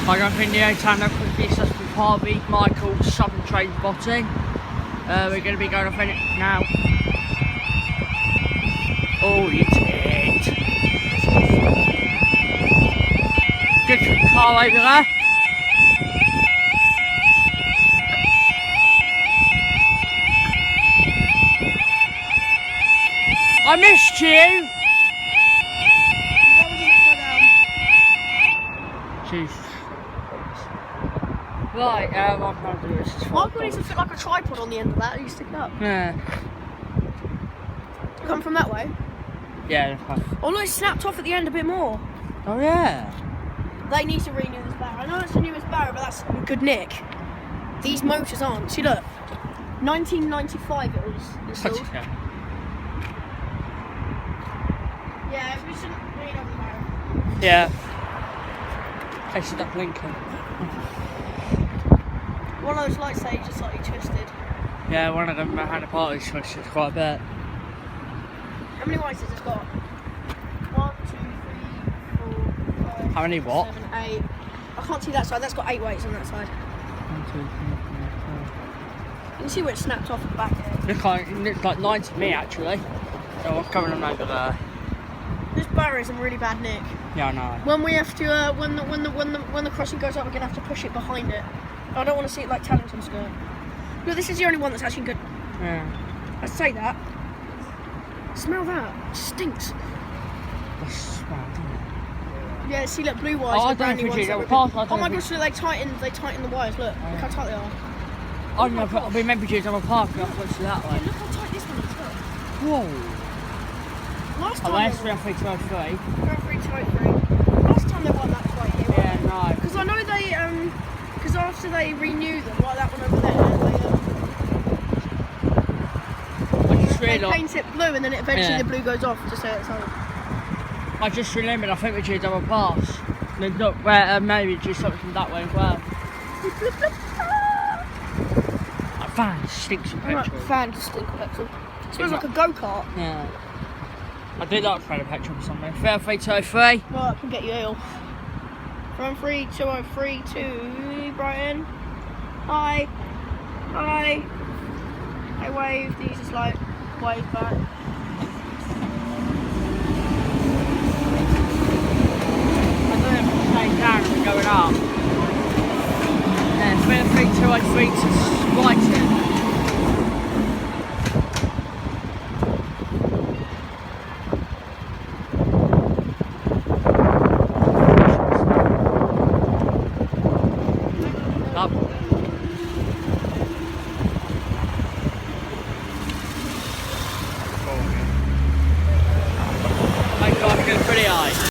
I don't think the A-Town local police has been Harvey, Michael, Southern Trade Botting. We're going to be going off in it now. Oh, you did. Good car over there. I missed you. Jesus. Right, I'm going to do this. Why would it fit like a tripod on the end of that and you stick it up? Yeah. Come from that way? Yeah. Oh look, it snapped off at the end a bit more. Oh yeah. They need to renew this barrow. I know it's the newest barrow, but that's good nick. These motors aren't. See look. 1995 it was installed. Yeah, we shouldn't renew the barrow. Yeah. I should have blinking. One of those lights say just slightly twisted. Yeah, one of them had a party twisted quite a bit. How many lights has it got? 1, 2, 3, 4, 5. How many what? 7, 8. I can't see that side. That's got 8 weights on that side. 1, 2, 3, 4, 5. You can see where it snapped off at the back here. Looks like 9 to me actually. So what's going on over there? This barrow is in really bad nick. Yeah, I know. When we have to, when the crossing goes up, we're gonna have to push it behind it. I don't want to see it like Tellington's doing. No, this is the only one that's actually good. Yeah. I'd say that. Smell that. It stinks. That's smart, isn't it? Yeah, see, look, blue wires. Oh, I the brand don't new think ones. it will. Oh my gosh, look, they tighten the wires. Look, look how tight they are. I don't know, but we remember you to have a park up close to that Yeah, way. look how tight this one is. Look. Whoa. Last Oh, time. there's 303. 3-3-2-3. Last time they won that fight here. Yeah, no. Because I know they because after they renew them, like that one over there, I just they realised. paint it blue and then eventually Yeah. the blue goes off to say it's on. I just remembered. I think we should have a pass. Then look where maybe just something that way as well. That fan stinks of petrol. Fan just stink of petrol. It smells like a go-kart. Yeah. I do like throwing a petrol or something. 303. Well, that can get you ill. From 3203 to Brighton. Hi. Hi. I wave. These just like wave back. I don't know if it's staying down and we're going up. Yeah, 303 to Brighton. Thank God, I get a pretty eye.